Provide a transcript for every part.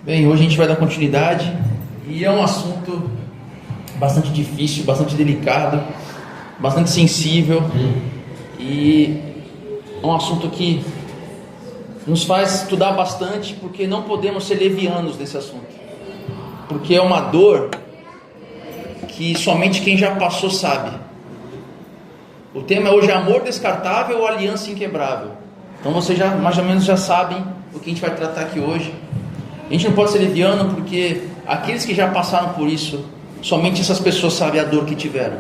Bem, hoje a gente vai dar continuidade e é um assunto bastante difícil, bastante delicado, bastante sensível e é um assunto que nos faz estudar bastante, porque não podemos ser levianos desse assunto, porque é uma dor que somente quem já passou sabe. O tema hoje é amor descartável ou aliança inquebrável. Então vocês já mais ou menos já sabem o que a gente vai tratar aqui hoje. A gente não pode ser leviano, porque aqueles que já passaram por isso, somente essas pessoas sabem a dor que tiveram.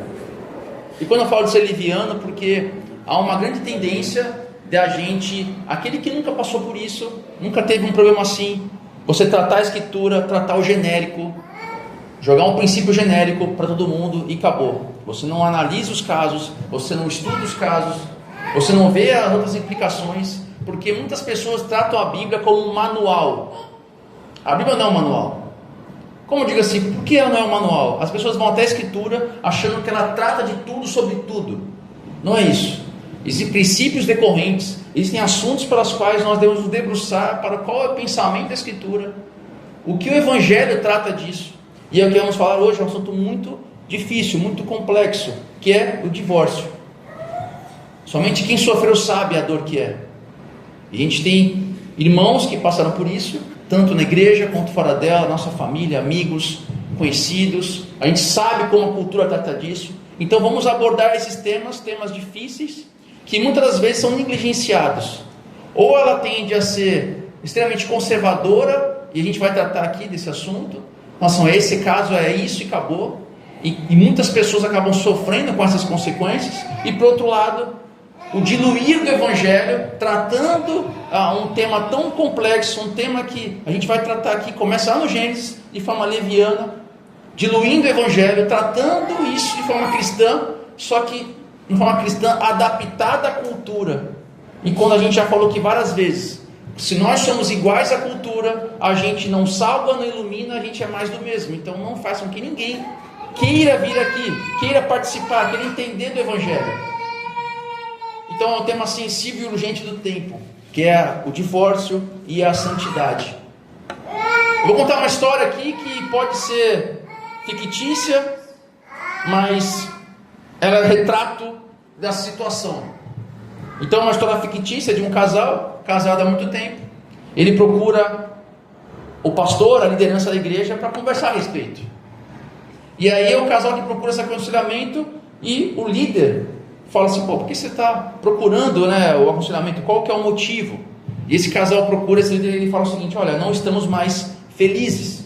E quando eu falo de ser leviano, porque há uma grande tendência de a gente, aquele que nunca passou por isso, nunca teve um problema assim, você tratar a escritura, tratar o genérico, jogar um princípio genérico para todo mundo e acabou. Você não analisa os casos, você não estuda os casos, você não vê as outras implicações, porque muitas pessoas tratam a Bíblia como um manual. A Bíblia não é um manual. Como eu digo assim, por que ela não é um manual? As pessoas vão até a escritura achando que ela trata de tudo sobre tudo. Não é isso. Existem princípios decorrentes, existem assuntos para os quais nós devemos nos debruçar para qual é o pensamento da escritura, o que o Evangelho trata disso. E é o que vamos falar hoje, é um assunto muito difícil, muito complexo, que é o divórcio. Somente quem sofreu sabe a dor que é. E a gente tem irmãos que passaram por isso, tanto na igreja quanto fora dela, nossa família, amigos, conhecidos. A gente sabe como a cultura trata disso. Então vamos abordar esses temas difíceis, que muitas das vezes são negligenciados. Ou ela tende a ser extremamente conservadora, e a gente vai tratar aqui desse assunto. Nossa, esse caso é isso e acabou. E muitas pessoas acabam sofrendo com essas consequências. E por outro lado, o diluir do Evangelho, tratando um tema tão complexo, um tema que a gente vai tratar aqui, começa lá no Gênesis, de forma leviana, diluindo o Evangelho, tratando isso de forma cristã, só que de forma cristã adaptada à cultura. E quando a gente já falou aqui várias vezes, se nós somos iguais à cultura, a gente não salva, não ilumina, a gente é mais do mesmo. Então não façam que ninguém queira vir aqui, queira participar, queira entender do Evangelho. Então é um tema sensível e urgente do tempo, que é o divórcio e a santidade. Eu vou contar uma história aqui que pode ser fictícia, mas ela é retrato dessa situação. Então é uma história fictícia de um casal, casado há muito tempo. Ele procura o pastor, a liderança da igreja, para conversar a respeito. E aí é o casal que procura esse aconselhamento e o líder fala assim, por que você está procurando, o aconselhamento? Qual que é o motivo? E esse casal procura esse líder e ele fala o seguinte, olha, não estamos mais felizes.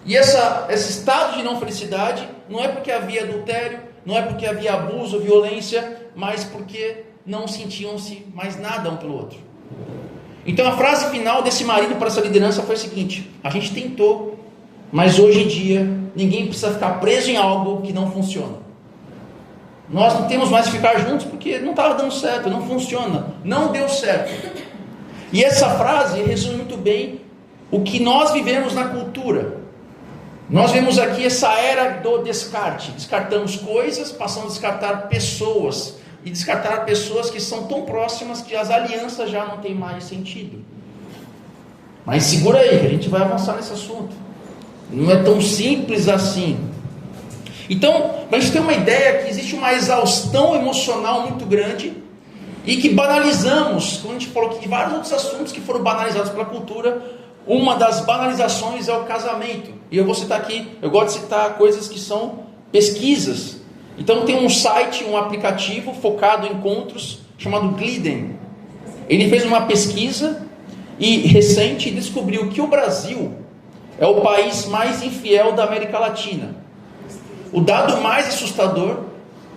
E esse estado de não felicidade não é porque havia adultério, não é porque havia abuso, violência, mas porque não sentiam-se mais nada um pelo outro. Então a frase final desse marido para essa liderança foi a seguinte, a gente tentou, mas hoje em dia ninguém precisa ficar preso em algo que não funciona. Nós não temos mais que ficar juntos porque não estava dando certo, não funciona, não deu certo. E essa frase resume muito bem o que nós vivemos na cultura. Nós vemos aqui essa era do descarte, descartamos coisas, passamos a descartar pessoas, e descartar pessoas que são tão próximas que as alianças já não têm mais sentido. Mas segura aí, que a gente vai avançar nesse assunto. Não é tão simples assim. Então, para a gente ter uma ideia que existe uma exaustão emocional muito grande e que banalizamos, como a gente falou aqui de vários outros assuntos que foram banalizados pela cultura, uma das banalizações é o casamento. E eu vou citar aqui, eu gosto de citar coisas que são pesquisas. Então tem um site, um aplicativo focado em encontros, chamado Glidden. Ele fez uma pesquisa recente e descobriu que o Brasil é o país mais infiel da América Latina. O dado mais assustador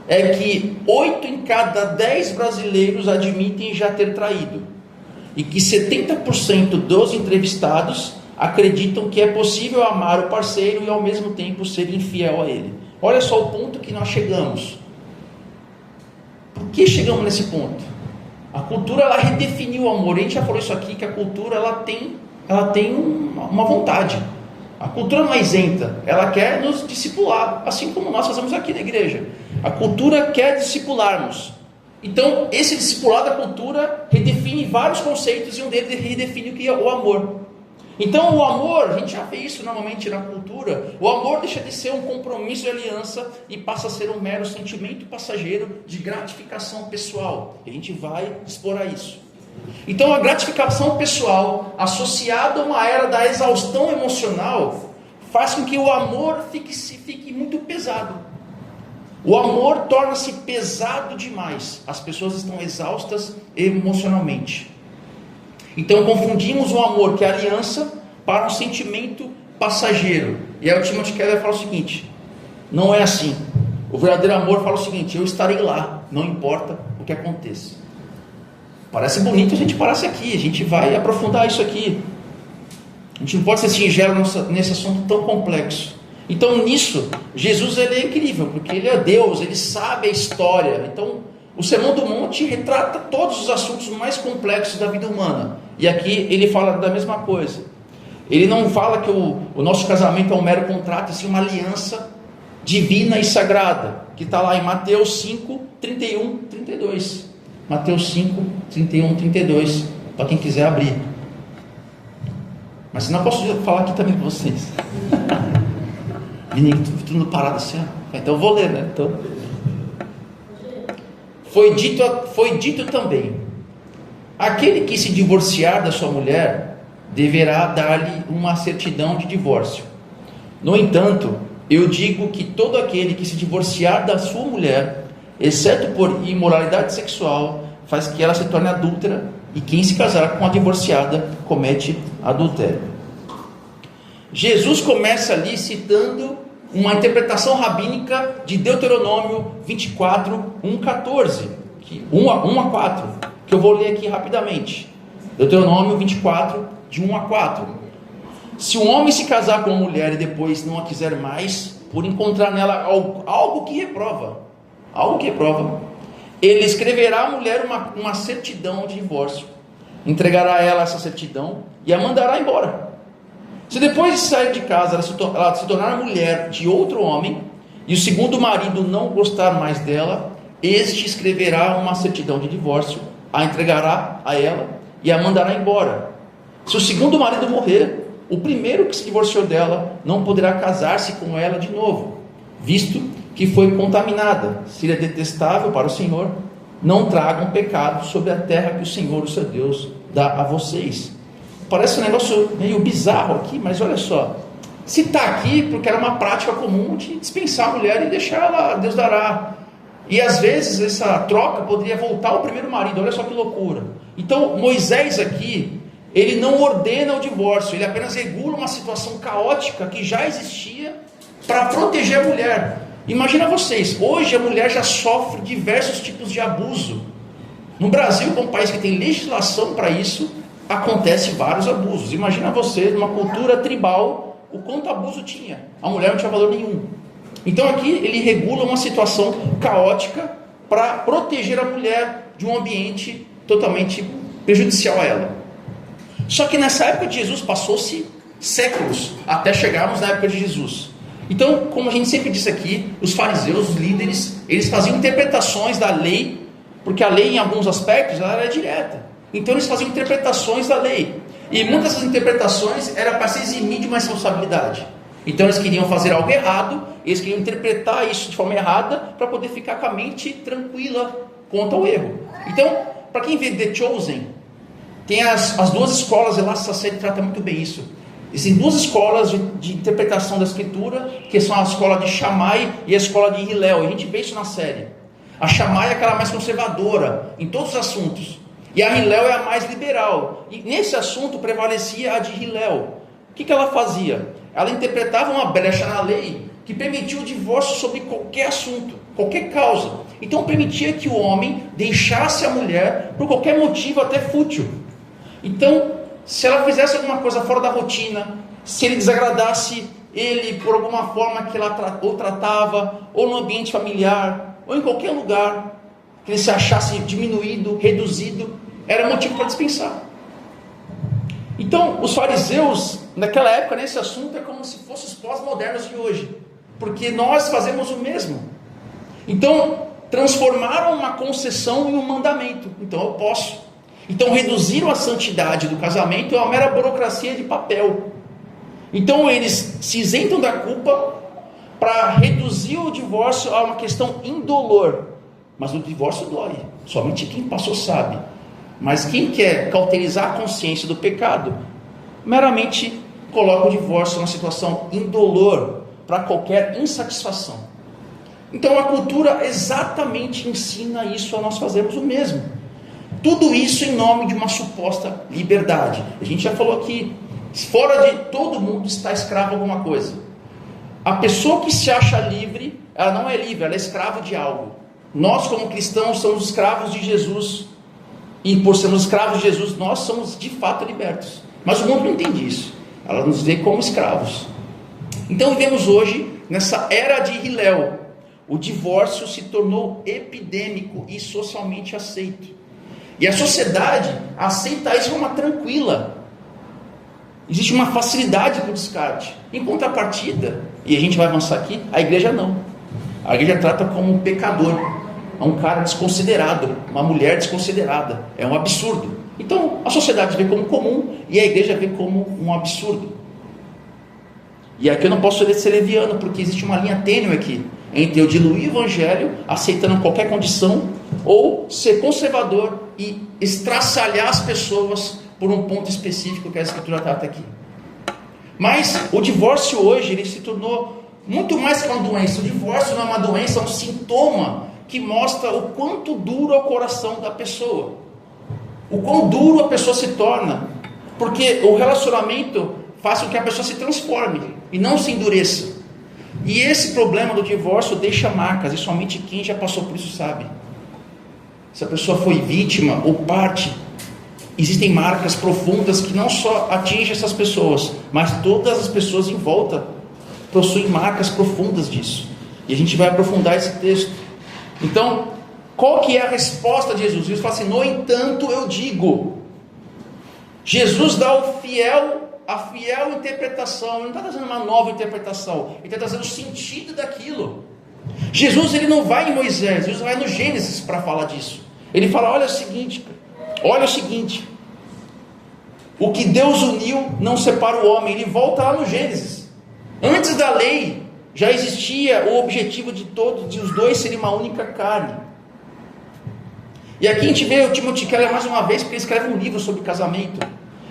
é que 8 em cada 10 brasileiros admitem já ter traído. E que 70% dos entrevistados acreditam que é possível amar o parceiro e ao mesmo tempo ser infiel a ele. Olha só o ponto que nós chegamos. Por que chegamos nesse ponto? A cultura ela redefiniu o amor. A gente já falou isso aqui, que a cultura ela tem uma vontade. A cultura não é isenta, ela quer nos discipular, assim como nós fazemos aqui na igreja. A cultura quer discipularmos. Então, esse discipulado da cultura redefine vários conceitos e um deles redefine o que é o amor. Então o amor, a gente já vê isso normalmente na cultura, o amor deixa de ser um compromisso de aliança e passa a ser um mero sentimento passageiro de gratificação pessoal. A gente vai explorar isso. Então a gratificação pessoal associada a uma era da exaustão emocional faz com que o amor fique muito pesado. O amor torna-se pesado demais. As pessoas estão exaustas emocionalmente. Então confundimos o amor, que é a aliança, para um sentimento passageiro. E aí o Timothy Keller fala o seguinte: não é assim. O verdadeiro amor fala o seguinte: eu estarei lá, não importa o que aconteça. Parece bonito, a gente parece aqui, a gente vai aprofundar isso aqui. A gente não pode ser singelo nesse assunto tão complexo. Então nisso, Jesus ele é incrível, porque ele é Deus, ele sabe a história. Então o Sermão do Monte retrata todos os assuntos mais complexos da vida humana. E aqui ele fala da mesma coisa. Ele não fala que o nosso casamento é um mero contrato, e sim uma aliança divina e sagrada, que está lá em Mateus 5, 31, 32. Mateus 5, 31, 32, para quem quiser abrir. Mas senão eu posso falar aqui também com vocês. Menino, tudo parado assim, ó. Então eu vou ler, né? Então, foi dito também: aquele que se divorciar da sua mulher deverá dar-lhe uma certidão de divórcio. No entanto, eu digo que todo aquele que se divorciar da sua mulher, exceto por imoralidade sexual, faz que ela se torne adúltera, e quem se casar com a divorciada comete adultério. Jesus começa ali citando uma interpretação rabínica de Deuteronômio 24, 1-14, 1 a 4, que eu vou ler aqui rapidamente. Deuteronômio 24, de 1 a 4. Se um homem se casar com uma mulher e depois não a quiser mais, por encontrar nela algo que reprova, ele escreverá à mulher uma certidão de divórcio, entregará a ela essa certidão e a mandará embora. Se depois de sair de casa ela se tornar mulher de outro homem, e o segundo marido não gostar mais dela, este escreverá uma certidão de divórcio, a entregará a ela e a mandará embora. Se o segundo marido morrer, o primeiro que se divorciou dela não poderá casar-se com ela de novo, visto que foi contaminada. Se é detestável para o Senhor, não tragam pecado sobre a terra que o Senhor, o seu Deus, dá a vocês. Parece um negócio meio bizarro aqui, mas olha só. Se está aqui, porque era uma prática comum de dispensar a mulher e deixar ela, Deus dará. E às vezes essa troca poderia voltar ao primeiro marido, olha só que loucura. Então Moisés aqui, ele não ordena o divórcio, ele apenas regula uma situação caótica que já existia para proteger a mulher. Imagina vocês, hoje a mulher já sofre diversos tipos de abuso. No Brasil, que é um país que tem legislação para isso, acontece vários abusos. Imagina você, numa cultura tribal, o quanto abuso tinha. A mulher não tinha valor nenhum. Então aqui ele regula uma situação caótica para proteger a mulher de um ambiente totalmente prejudicial a ela. Só que nessa época de Jesus passou-se séculos até chegarmos na época de Jesus. Então, como a gente sempre disse aqui, os fariseus, os líderes, eles faziam interpretações da lei, porque a lei em alguns aspectos ela era direta. Então eles faziam interpretações da lei, e muitas dessas interpretações era para se eximir de uma responsabilidade. Então eles queriam fazer algo errado, eles queriam interpretar isso de forma errada para poder ficar com a mente tranquila quanto ao erro. Então, para quem vê The Chosen, tem as duas escolas, e lá essa série trata muito bem isso. Existem duas escolas de interpretação da escritura, que são a escola de Shammai e a escola de Hillel, e a gente vê isso na série. A Shammai é aquela mais conservadora em todos os assuntos, e a Hillel é a mais liberal, e nesse assunto prevalecia a de Hillel. O que ela fazia? Ela interpretava uma brecha na lei que permitia o divórcio sobre qualquer assunto, qualquer causa. Então permitia que o homem deixasse a mulher por qualquer motivo, até fútil. Então, se ela fizesse alguma coisa fora da rotina, se ele desagradasse ele por alguma forma que ela ou tratava, ou no ambiente familiar, ou em qualquer lugar, que ele se achasse diminuído, reduzido, era motivo para dispensar. Então, os fariseus, naquela época, nesse assunto, é como se fossem os pós-modernos de hoje, porque nós fazemos o mesmo. Então, transformaram uma concessão em um mandamento. Então, eu posso. Então reduziram a santidade do casamento a uma mera burocracia de papel. Então eles se isentam da culpa para reduzir o divórcio a uma questão indolor. Mas o divórcio dói, somente quem passou sabe. Mas quem quer cauterizar a consciência do pecado, meramente coloca o divórcio numa situação indolor, para qualquer insatisfação. Então a cultura exatamente ensina isso a nós fazermos o mesmo. Tudo isso em nome de uma suposta liberdade. A gente já falou aqui, fora de todo mundo está escravo a alguma coisa. A pessoa que se acha livre, ela não é livre, ela é escrava de algo. Nós como cristãos somos escravos de Jesus. E por sermos escravos de Jesus, nós somos de fato libertos. Mas o mundo não entende isso. Ela nos vê como escravos. Então vivemos hoje nessa era de Hillel. O divórcio se tornou epidêmico e socialmente aceito. E a sociedade aceita isso de forma tranquila. Existe uma facilidade para o descarte. Em contrapartida, e a gente vai avançar aqui, a igreja não. A igreja trata como um pecador, um cara desconsiderado, uma mulher desconsiderada. É um absurdo. Então a sociedade vê como comum e a igreja vê como um absurdo. E aqui eu não posso ser leviano, porque existe uma linha tênue aqui, entre eu diluir o evangelho, aceitando qualquer condição, ou ser conservador e estraçalhar as pessoas por um ponto específico que a Escritura trata aqui. Mas o divórcio hoje, ele se tornou muito mais que uma doença. O divórcio não é uma doença, é um sintoma que mostra o quanto duro é o coração da pessoa. O quão duro a pessoa se torna. Porque o relacionamento faz com que a pessoa se transforme e não se endureça. E esse problema do divórcio deixa marcas, e somente quem já passou por isso sabe. Se a pessoa foi vítima ou parte, existem marcas profundas que não só atingem essas pessoas, mas todas as pessoas em volta possuem marcas profundas disso. E a gente vai aprofundar esse texto. Então, qual que é a resposta de Jesus? Jesus fala assim: no entanto eu digo. Jesus dá a fiel interpretação. Ele não está trazendo uma nova interpretação, ele está trazendo o sentido daquilo. Jesus, ele não vai em Moisés, Jesus vai no Gênesis para falar disso. Ele fala: olha o seguinte, o que Deus uniu não separa o homem. Ele volta lá no Gênesis. Antes da lei já existia o objetivo de os dois serem uma única carne. E aqui a gente vê o Timothy Keller mais uma vez, porque ele escreve um livro sobre casamento.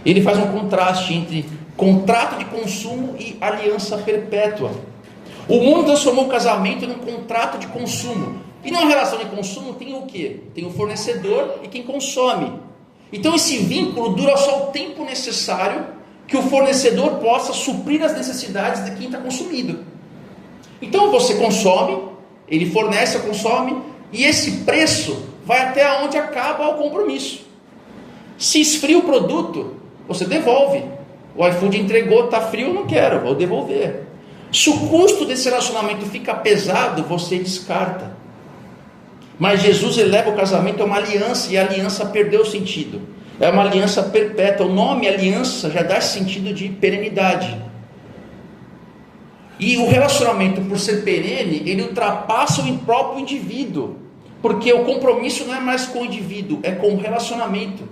Ele faz um contraste entre contrato de consumo e aliança perpétua. O mundo transformou o casamento num contrato de consumo. E numa relação de consumo tem o quê? Tem o fornecedor e quem consome. Então esse vínculo dura só o tempo necessário que o fornecedor possa suprir as necessidades de quem está consumido. Então você consome, ele fornece, consome, e esse preço vai até onde acaba o compromisso. Se esfria o produto, você devolve. O iFood entregou, está frio, eu não quero, vou devolver. Se o custo desse relacionamento fica pesado, você descarta. Mas Jesus eleva o casamento a uma aliança, e a aliança perdeu o sentido. É uma aliança perpétua. O nome aliança já dá esse sentido de perenidade. E o relacionamento, por ser perene, ele ultrapassa o próprio indivíduo. Porque o compromisso não é mais com o indivíduo, é com o relacionamento.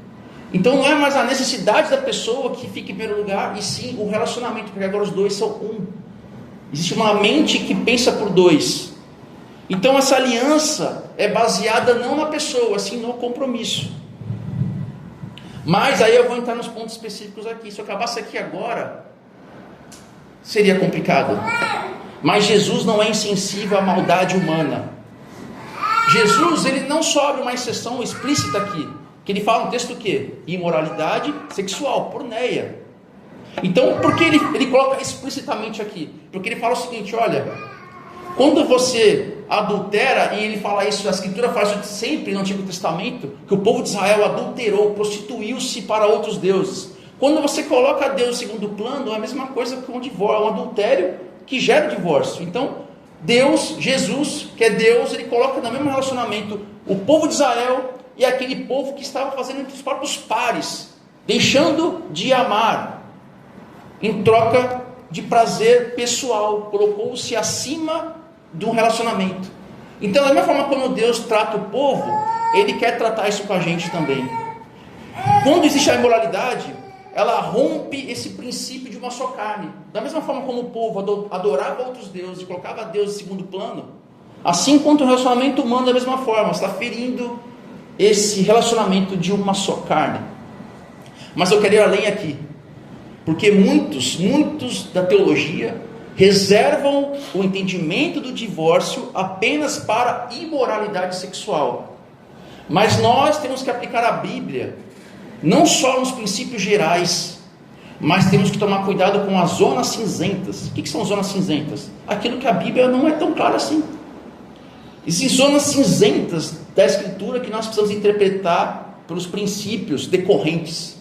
Então não é mais a necessidade da pessoa que fica em primeiro lugar, e sim o relacionamento, porque agora os dois são um. Existe uma mente que pensa por dois. Então essa aliança é baseada não na pessoa, sim no compromisso. Mas aí eu vou entrar nos pontos específicos aqui. Se eu acabasse aqui agora, seria complicado. Mas Jesus não é insensível à maldade humana. Jesus, ele não só abre uma exceção explícita aqui, que ele fala no texto o quê? Imoralidade sexual, porneia. Então, por que ele coloca explicitamente aqui? Porque ele fala o seguinte: olha, quando você adultera, e ele fala isso, a Escritura fala isso sempre no Antigo Testamento, que o povo de Israel adulterou, prostituiu-se para outros deuses. Quando você coloca Deus em segundo plano, é a mesma coisa que um divórcio, um adultério que gera divórcio. Então, Deus, Jesus, que é Deus, ele coloca no mesmo relacionamento o povo de Israel e aquele povo que estava fazendo entre os próprios pares, deixando de amar em troca de prazer pessoal, colocou-se acima de um relacionamento. Então, da mesma forma como Deus trata o povo, ele quer tratar isso com a gente também. quando existe a imoralidade, ela rompe esse princípio de uma só carne. Da mesma forma como o povo adorava outros deuses e colocava Deus em segundo plano, assim quanto o relacionamento humano da mesma forma, está ferindo esse relacionamento de uma só carne. Mas eu quero ir além aqui, porque muitos da teologia reservam o entendimento do divórcio apenas para imoralidade sexual. Mas nós temos que aplicar a Bíblia não só nos princípios gerais, mas temos que tomar cuidado com as zonas cinzentas. O que são zonas cinzentas? Aquilo que a Bíblia não é tão clara assim. Existem zonas cinzentas da Escritura que nós precisamos interpretar pelos princípios decorrentes.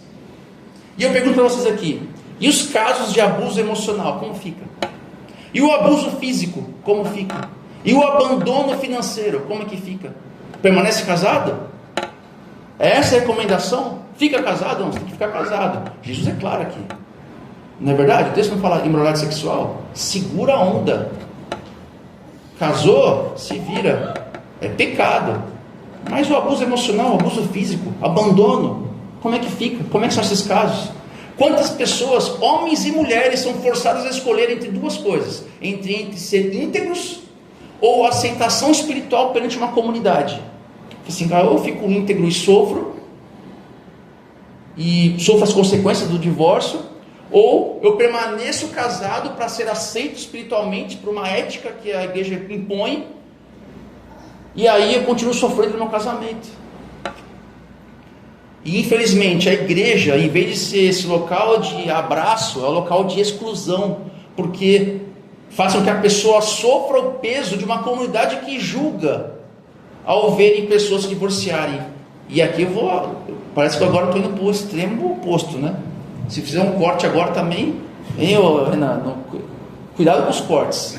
E eu pergunto para vocês aqui, e os casos de abuso emocional, como fica? E o abuso físico, como fica? E o abandono financeiro, como é que fica? Permanece casado? É essa a recomendação? Fica casado? Não, você tem que ficar casado. Jesus é claro aqui. Não é verdade? O texto não fala imoralidade sexual. Segura a onda. Casou, se vira. É pecado. Mas o abuso emocional, o abuso físico, abandono, como é que fica? Como é que são esses casos? Quantas pessoas, homens e mulheres, são forçadas a escolher entre duas coisas? Entre ser íntegros ou aceitação espiritual perante uma comunidade. Assim, ou eu fico íntegro e sofro as consequências do divórcio, ou eu permaneço casado para ser aceito espiritualmente por uma ética que a igreja impõe, e aí eu continuo sofrendo no meu casamento. E infelizmente a igreja, em vez de ser esse local de abraço, é um local de exclusão, porque faz com que a pessoa sofra o peso de uma comunidade que julga ao verem pessoas se divorciarem. E aqui parece que agora estou indo para o extremo oposto, né? Se fizer um corte agora também, Renan, cuidado com os cortes.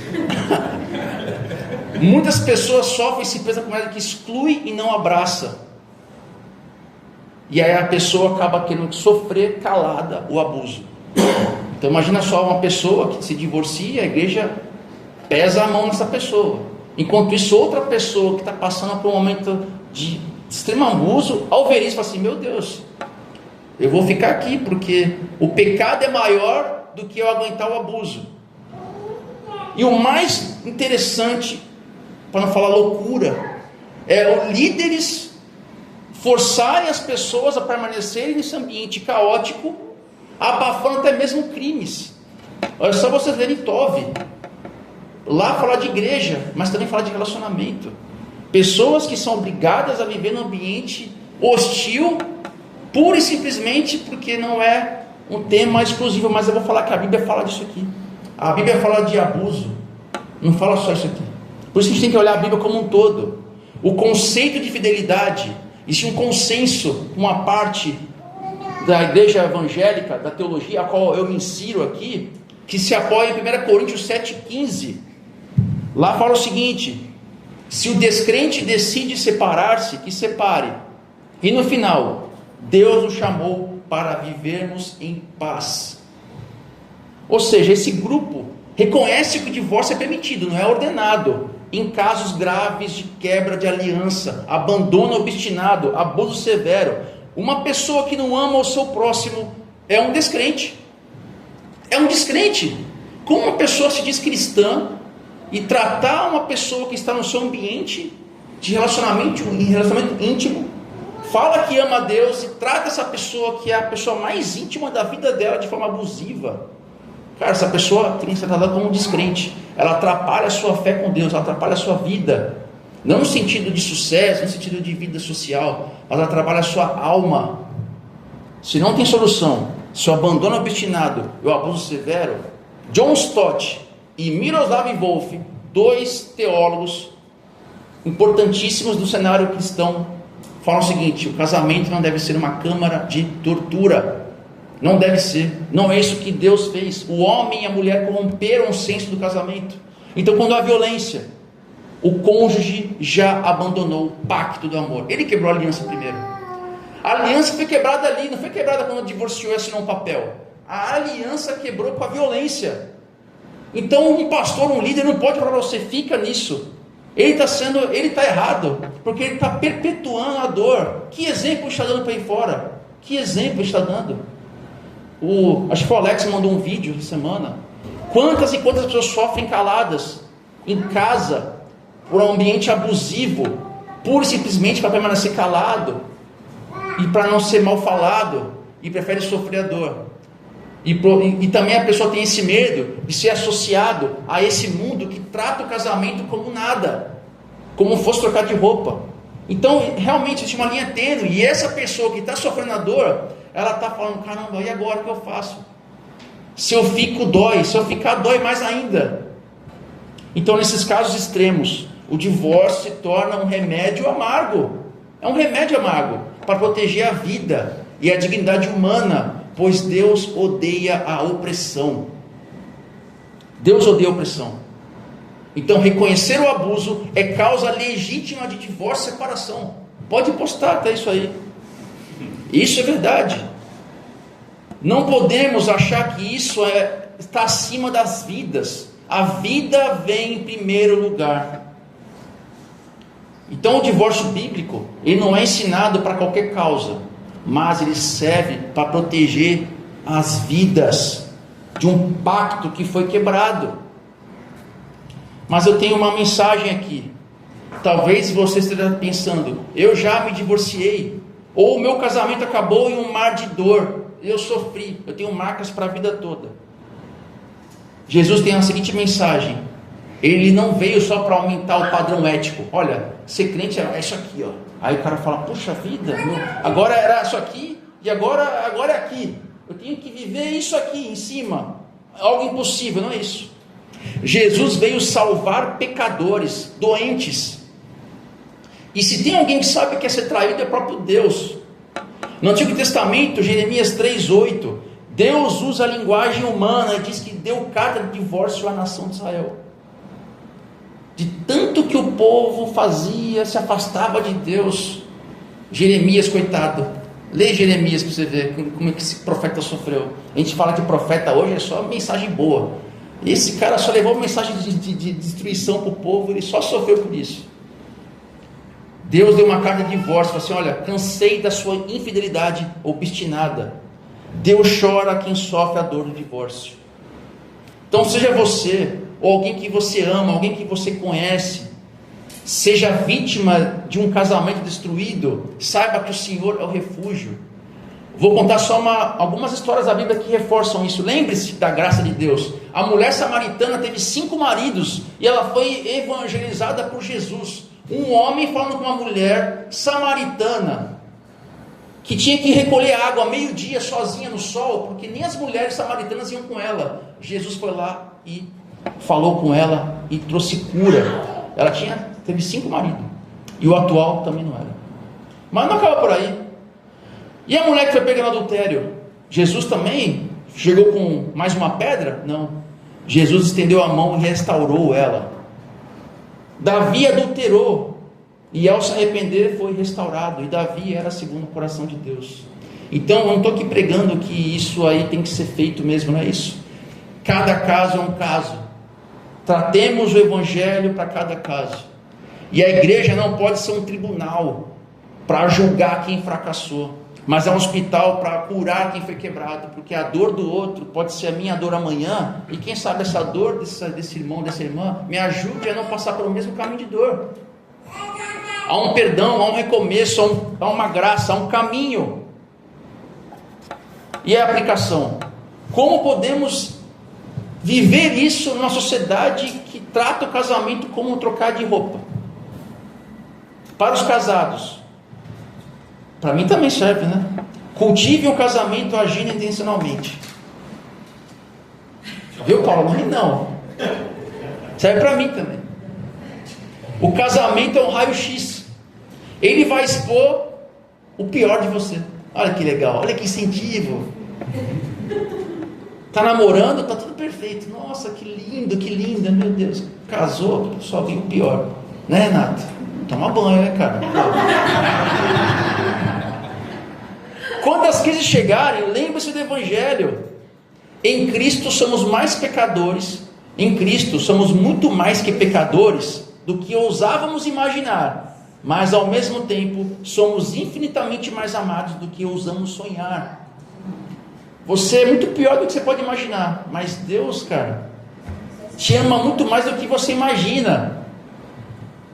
Muitas pessoas sofrem esse peso da comunidade que exclui e não abraça. E aí a pessoa acaba querendo sofrer calada o abuso. Então imagina só uma pessoa que se divorcia, a igreja pesa a mão nessa pessoa. Enquanto isso, outra pessoa que está passando por um momento de extremo abuso, ao ver isso, fala assim, meu Deus, eu vou ficar aqui, porque o pecado é maior do que eu aguentar o abuso. E o mais interessante, para não falar loucura, é líderes forçarem as pessoas a permanecerem nesse ambiente caótico, abafando até mesmo crimes. Olha só vocês lerem Tove. Lá fala de igreja, mas também fala de relacionamento. Pessoas que são obrigadas a viver num ambiente hostil, pura e simplesmente porque não é um tema exclusivo. Mas eu vou falar que a Bíblia fala disso aqui. A Bíblia fala de abuso, não fala só isso aqui. Por isso que a gente tem que olhar a Bíblia como um todo. O conceito de fidelidade, existe um consenso, uma parte da igreja evangélica, da teologia, a qual eu me insiro aqui, que se apoia em 1 Coríntios 7,15. Lá fala o seguinte: se o descrente decide separar-se, que separe. E no final, Deus nos chamou para vivermos em paz. Ou seja, esse grupo reconhece que o divórcio é permitido, não é ordenado. Em casos graves de quebra de aliança, abandono obstinado, abuso severo. Uma pessoa que não ama o seu próximo é um descrente. É um descrente. Como uma pessoa se diz cristã e tratar uma pessoa que está no seu ambiente de relacionamento íntimo, fala que ama a Deus e trata essa pessoa que é a pessoa mais íntima da vida dela de forma abusiva. Cara, essa pessoa tem que ser tratada como um descrente. Ela atrapalha a sua fé com Deus, ela atrapalha a sua vida. Não no sentido de sucesso, no sentido de vida social, mas ela atrapalha a sua alma. Se não tem solução, se o abandono obstinado e o abuso severo, John Stott e Miroslav Volf, dois teólogos importantíssimos do cenário cristão, falam o seguinte: o casamento não deve ser uma câmara de tortura. Não deve ser. Não é isso que Deus fez. O homem e a mulher corromperam o senso do casamento. Então, quando há violência, o cônjuge já abandonou o pacto do amor. Ele quebrou a aliança primeiro. A aliança foi quebrada ali, não foi quebrada quando divorciou e assinou um papel. A aliança quebrou com a violência. Então, um pastor, um líder, não pode falar para você, fica nisso. Ele está errado, porque ele está perpetuando a dor. Que exemplo está dando para aí fora? Que exemplo está dando? Acho que o Alex mandou um vídeo essa semana. Quantas e quantas pessoas sofrem caladas em casa por um ambiente abusivo, pura e simplesmente para permanecer calado e para não ser mal falado, e prefere sofrer a dor. E também a pessoa tem esse medo de ser associado a esse mundo que trata o casamento como nada, como fosse trocar de roupa. Então realmente existe uma linha tênue, e essa pessoa que está sofrendo a dor, ela está falando: caramba, e agora o que eu faço? Se eu fico, dói. Se eu ficar, dói mais ainda. Então, nesses casos extremos, o divórcio se torna um remédio amargo. É um remédio amargo para proteger a vida e a dignidade humana, pois Deus odeia a opressão. Deus odeia a opressão. Então, reconhecer o abuso é causa legítima de divórcio e separação. Pode postar até isso aí. Isso é verdade. Não podemos achar que isso está acima das vidas. A vida vem em primeiro lugar. Então o divórcio bíblico, ele não é ensinado para qualquer causa, mas ele serve para proteger as vidas de um pacto que foi quebrado. Mas eu tenho uma mensagem aqui. Talvez você esteja pensando: eu já me divorciei, ou o meu casamento acabou em um mar de dor, eu sofri, eu tenho marcas para a vida toda. Jesus tem a seguinte mensagem: ele não veio só para aumentar o padrão ético. Olha, ser crente é isso aqui, ó. Aí o cara fala: puxa vida, agora era isso aqui, e agora é aqui. Eu tenho que viver isso aqui em cima. Algo impossível, não é isso. Jesus veio salvar pecadores, doentes. E se tem alguém que sabe que é ser traído, é o próprio Deus. No Antigo Testamento, Jeremias 3,8, Deus usa a linguagem humana e diz que deu carta de divórcio à nação de Israel. De tanto que o povo fazia, se afastava de Deus. Jeremias, coitado. Lê Jeremias para você ver como é que esse profeta sofreu. A gente fala que o profeta hoje é só mensagem boa. Esse cara só levou mensagem de destruição para o povo, ele só sofreu por isso. Deus deu uma carta de divórcio, falou assim: olha, cansei da sua infidelidade obstinada. Deus chora quem sofre a dor do divórcio. Então seja você, ou alguém que você ama, alguém que você conhece, seja vítima de um casamento destruído, saiba que o Senhor é o refúgio. Vou contar só algumas histórias da Bíblia que reforçam isso. Lembre-se da graça de Deus. A mulher samaritana teve 5 maridos e ela foi evangelizada por Jesus. Um homem falando com uma mulher samaritana que tinha que recolher água a meio-dia sozinha no sol, porque nem as mulheres samaritanas iam com ela. Jesus foi lá e falou com ela e trouxe cura. Ela teve 5 maridos, e o atual também não era. Mas não acaba por aí. E a mulher que foi pega no adultério, Jesus também chegou com mais uma pedra? Não. Jesus estendeu a mão e restaurou ela. Davi adulterou, e ao se arrepender foi restaurado, e Davi era segundo o coração de Deus. Então eu não estou aqui pregando que isso aí tem que ser feito mesmo, não é isso. Cada caso é um caso. Tratemos o evangelho para cada caso. E a igreja não pode ser um tribunal para julgar quem fracassou, mas é um hospital para curar quem foi quebrado, porque a dor do outro pode ser a minha dor amanhã, e quem sabe essa dor desse irmão, dessa irmã, me ajude a não passar pelo mesmo caminho de dor. Há um perdão, há um recomeço, há uma graça, há um caminho. E a aplicação? Como podemos viver isso numa sociedade que trata o casamento como um trocar de roupa? Para os casados, para mim também serve, né? Cultive um casamento agindo intencionalmente. Viu, Paulo? Não. Serve para mim também. O casamento é um raio-x. Ele vai expor o pior de você. Olha que legal, olha que incentivo. Está namorando, está tudo perfeito. Nossa, que linda, meu Deus. Casou, só vem o pior. Né, Renato? Toma banho, né, cara? Quando as crises chegarem, lembre-se do Evangelho. Em Cristo somos mais pecadores. Em Cristo somos muito mais que pecadores do que ousávamos imaginar. mas ao mesmo tempo somos infinitamente mais amados do que ousamos sonhar. Você é muito pior do que você pode imaginar, mas Deus, cara, te ama muito mais do que você imagina.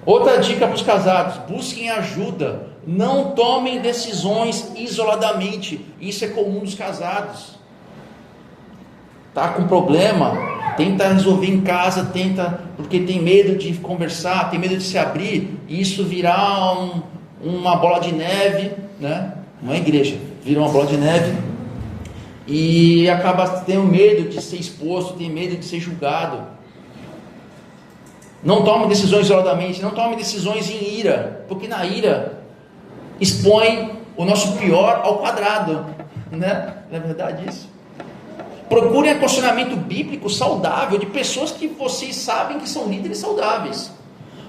Outra dica para os casados: busquem ajuda, não tomem decisões isoladamente. Isso é comum nos casados. Tá com problema, tenta resolver em casa, porque tem medo de conversar, tem medo de se abrir, e isso virar uma bola de neve, né? Uma igreja, vira uma bola de neve, e acaba tendo medo de ser exposto, tem medo de ser julgado. Não tome decisões isoladamente, não tome decisões em ira, porque na ira expõe o nosso pior ao quadrado, né? Não é verdade isso? Procurem aconselhamento bíblico saudável de pessoas que vocês sabem que são líderes saudáveis.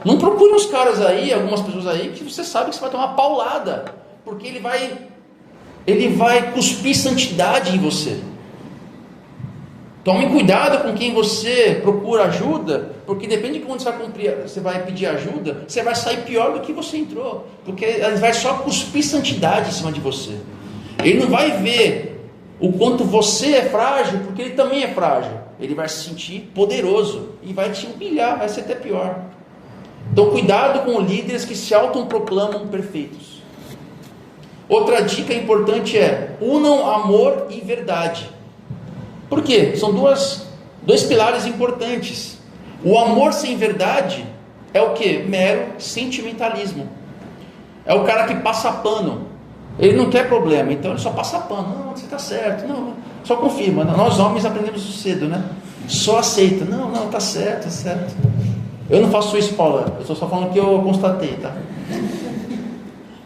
Não procurem os caras aí, algumas pessoas aí, que você sabe que você vai tomar uma paulada, porque ele vai cuspir santidade em você. Tome cuidado com quem você procura ajuda, porque depende de quando você vai pedir ajuda, você vai sair pior do que você entrou, porque ele vai só cuspir santidade em cima de você. Ele não vai ver o quanto você é frágil, porque ele também é frágil. Ele vai se sentir poderoso e vai te humilhar, vai ser até pior. Então cuidado com líderes que se autoproclamam perfeitos. Outra dica importante é: unam amor e verdade. Por quê? São dois pilares importantes. O amor sem verdade é o quê? Mero sentimentalismo. É o cara que passa pano. Ele não quer problema, então ele só passa pano. Não, você está certo, não, só confirma. Não, nós homens aprendemos isso cedo, né? Só aceita. Não, está certo, está certo. Eu não faço isso, Paula. Eu estou só falando o que eu constatei, tá?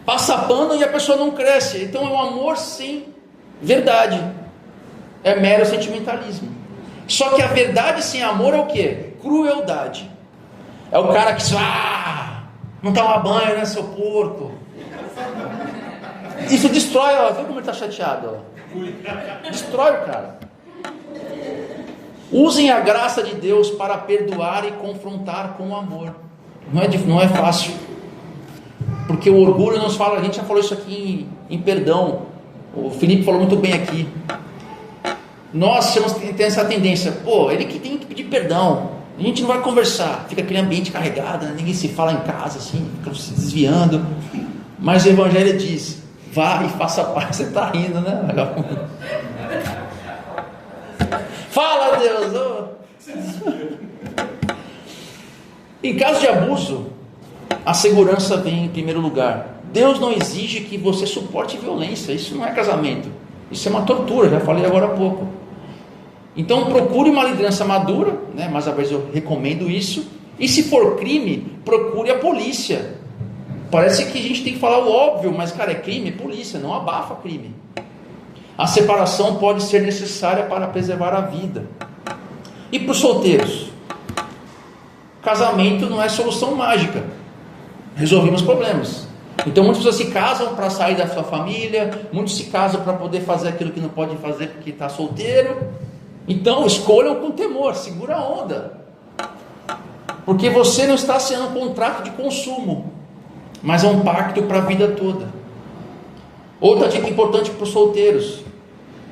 Passa pano e a pessoa não cresce. Então é um amor sem verdade. É mero sentimentalismo. Só que a verdade sem amor é o quê? Crueldade. É o cara que não toma banho, né, seu porco? Isso destrói, ó. Viu como ele está chateado, ó? Destrói o cara. Usem a graça de Deus para perdoar e confrontar com amor. Não é fácil, porque o orgulho nos fala. A gente já falou isso aqui em perdão. O Felipe falou muito bem aqui. Nós temos essa tendência, ele que tem que pedir perdão. A gente não vai conversar, fica aquele ambiente carregado, né? Ninguém se fala em casa assim, fica se desviando. Mas o Evangelho diz: vá e faça paz. Você está rindo, né? Fala, Deus! Em caso de abuso, a segurança vem em primeiro lugar. Deus não exige que você suporte violência. Isso não é casamento. Isso é uma tortura, já falei agora há pouco. Então procure uma liderança madura, né? Mais uma vez eu recomendo isso. E se for crime, procure a polícia. Parece que a gente tem que falar o óbvio, mas cara, é crime, é polícia, não abafa crime. A separação pode ser necessária para preservar a vida. E para os solteiros? Casamento não é solução mágica. Resolvemos problemas. Então muitas pessoas se casam para sair da sua família, muitos se casam para poder fazer aquilo que não pode fazer porque está solteiro. Então escolham com temor, segura a onda. Porque você não está assinando um contrato de consumo, mas é um pacto para a vida toda. Outra dica importante para os solteiros: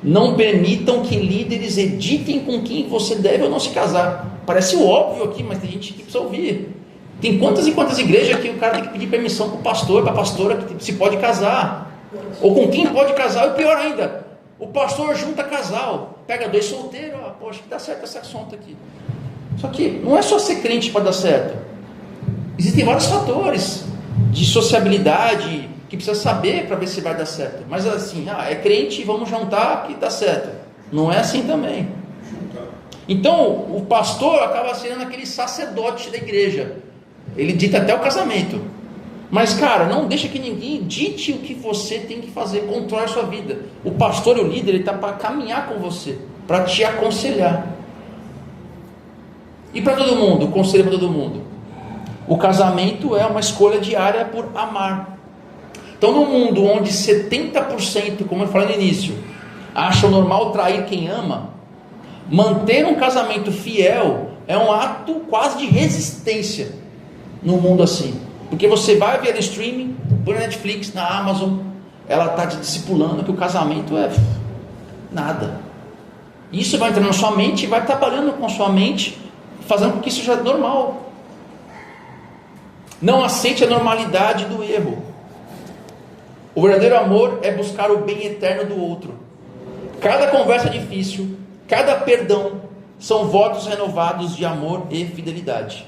não permitam que líderes editem com quem você deve ou não se casar. Parece óbvio aqui, mas tem gente que precisa ouvir. Tem quantas e quantas igrejas que o cara tem que pedir permissão para o pastor, para a pastora, que se pode casar, ou com quem pode casar. E pior ainda, o pastor junta casal, pega dois solteiros, poxa, que dá certo esse assunto aqui. Só que não é só ser crente para dar certo. Existem vários fatores de sociabilidade que precisa saber para ver se vai dar certo. Mas assim, é crente, vamos juntar que dá certo. Não é assim também. Então o pastor acaba sendo aquele sacerdote da igreja. Ele dita até o casamento. Mas cara, não deixa que ninguém dite o que você tem que fazer, controlar a sua vida. O pastor e o líder, ele está para caminhar com você, para te aconselhar. E para todo mundo, conselho para todo mundo: o casamento é uma escolha diária por amar. Então num mundo onde 70%, como eu falei no início, acham normal trair quem ama, manter um casamento fiel é um ato quase de resistência num mundo assim. Porque você vai ver no streaming, por Netflix, na Amazon, ela está te discipulando que o casamento é nada. Isso vai entrando na sua mente, vai trabalhando com a sua mente, fazendo com que isso seja normal. Não aceite a normalidade do erro. O verdadeiro amor é buscar o bem eterno do outro. Cada conversa difícil, cada perdão, são votos renovados de amor e fidelidade.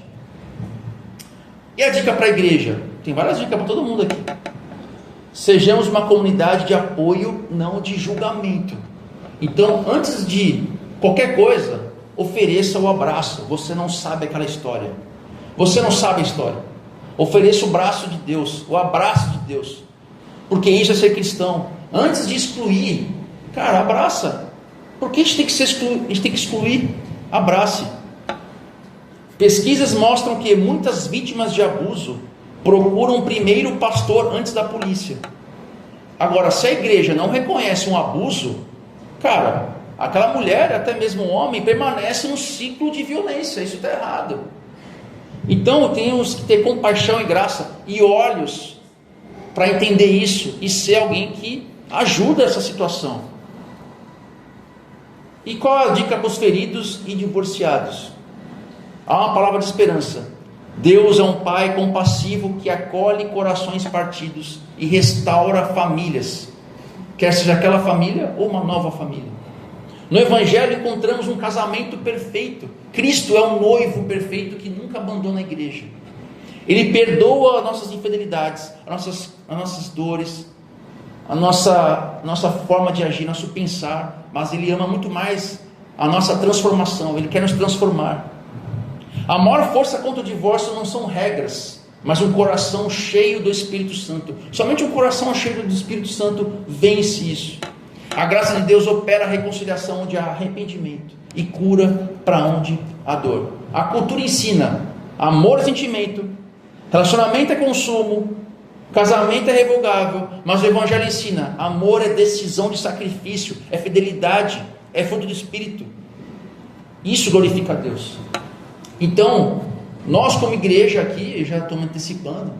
E a dica para a igreja? Tem várias dicas para todo mundo aqui. Sejamos uma comunidade de apoio, não de julgamento. Então, antes de qualquer coisa, ofereça o abraço. Você não sabe aquela história. Você não sabe a história. Ofereça o braço de Deus, o abraço de Deus. Porque isso é ser cristão. Antes de excluir, cara, abraça. Por que a gente tem que excluir? Abrace. Pesquisas mostram que muitas vítimas de abuso procuram primeiro o pastor antes da polícia. Agora, se a igreja não reconhece um abuso, cara, aquela mulher, até mesmo um homem, permanece no ciclo de violência. Isso está errado. Então, temos que ter compaixão e graça e olhos para entender isso e ser alguém que ajuda essa situação. E qual a dica para os feridos e divorciados? Há uma palavra de esperança. Deus é um Pai compassivo que acolhe corações partidos e restaura famílias, quer seja aquela família ou uma nova família. No Evangelho encontramos um casamento perfeito. Cristo é um noivo perfeito que nunca abandona a igreja. Ele perdoa as nossas infidelidades, as nossas dores, a nossa forma de agir, nosso pensar, mas Ele ama muito mais a nossa transformação. Ele quer nos transformar. A maior força contra o divórcio não são regras, mas um coração cheio do Espírito Santo. Somente um coração cheio do Espírito Santo vence isso. A graça de Deus opera a reconciliação onde há arrependimento e cura para onde há dor. A cultura ensina amor é sentimento, relacionamento é consumo, casamento é revogável, mas o Evangelho ensina amor é decisão de sacrifício, é fidelidade, é fruto do Espírito. Isso glorifica a Deus. Então, nós como igreja aqui, já estou me antecipando,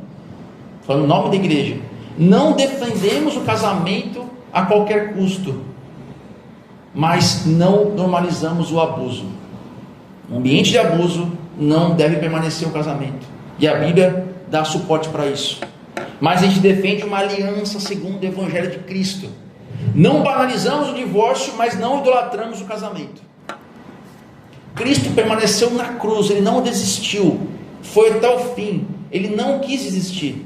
falando o nome da igreja, não defendemos o casamento a qualquer custo, mas não normalizamos o abuso. Um ambiente de abuso não deve permanecer o casamento, e a Bíblia dá suporte para isso. Mas a gente defende uma aliança segundo o Evangelho de Cristo. Não banalizamos o divórcio, mas não idolatramos o casamento. Cristo permaneceu na cruz, Ele não desistiu, foi até o fim, Ele não quis desistir,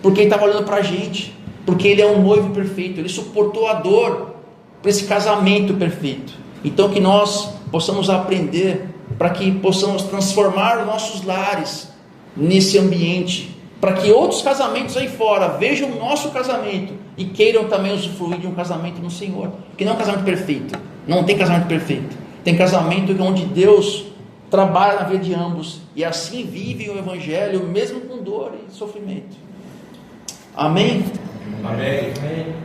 porque Ele estava olhando para a gente, porque Ele é um noivo perfeito, Ele suportou a dor para esse casamento perfeito. Então que nós possamos aprender, para que possamos transformar os nossos lares nesse ambiente, para que outros casamentos aí fora vejam o nosso casamento e queiram também usufruir de um casamento no Senhor, porque não é um casamento perfeito, não tem casamento perfeito. Tem casamento onde Deus trabalha na vida de ambos e assim vivem o Evangelho, mesmo com dor e sofrimento. Amém? Amém.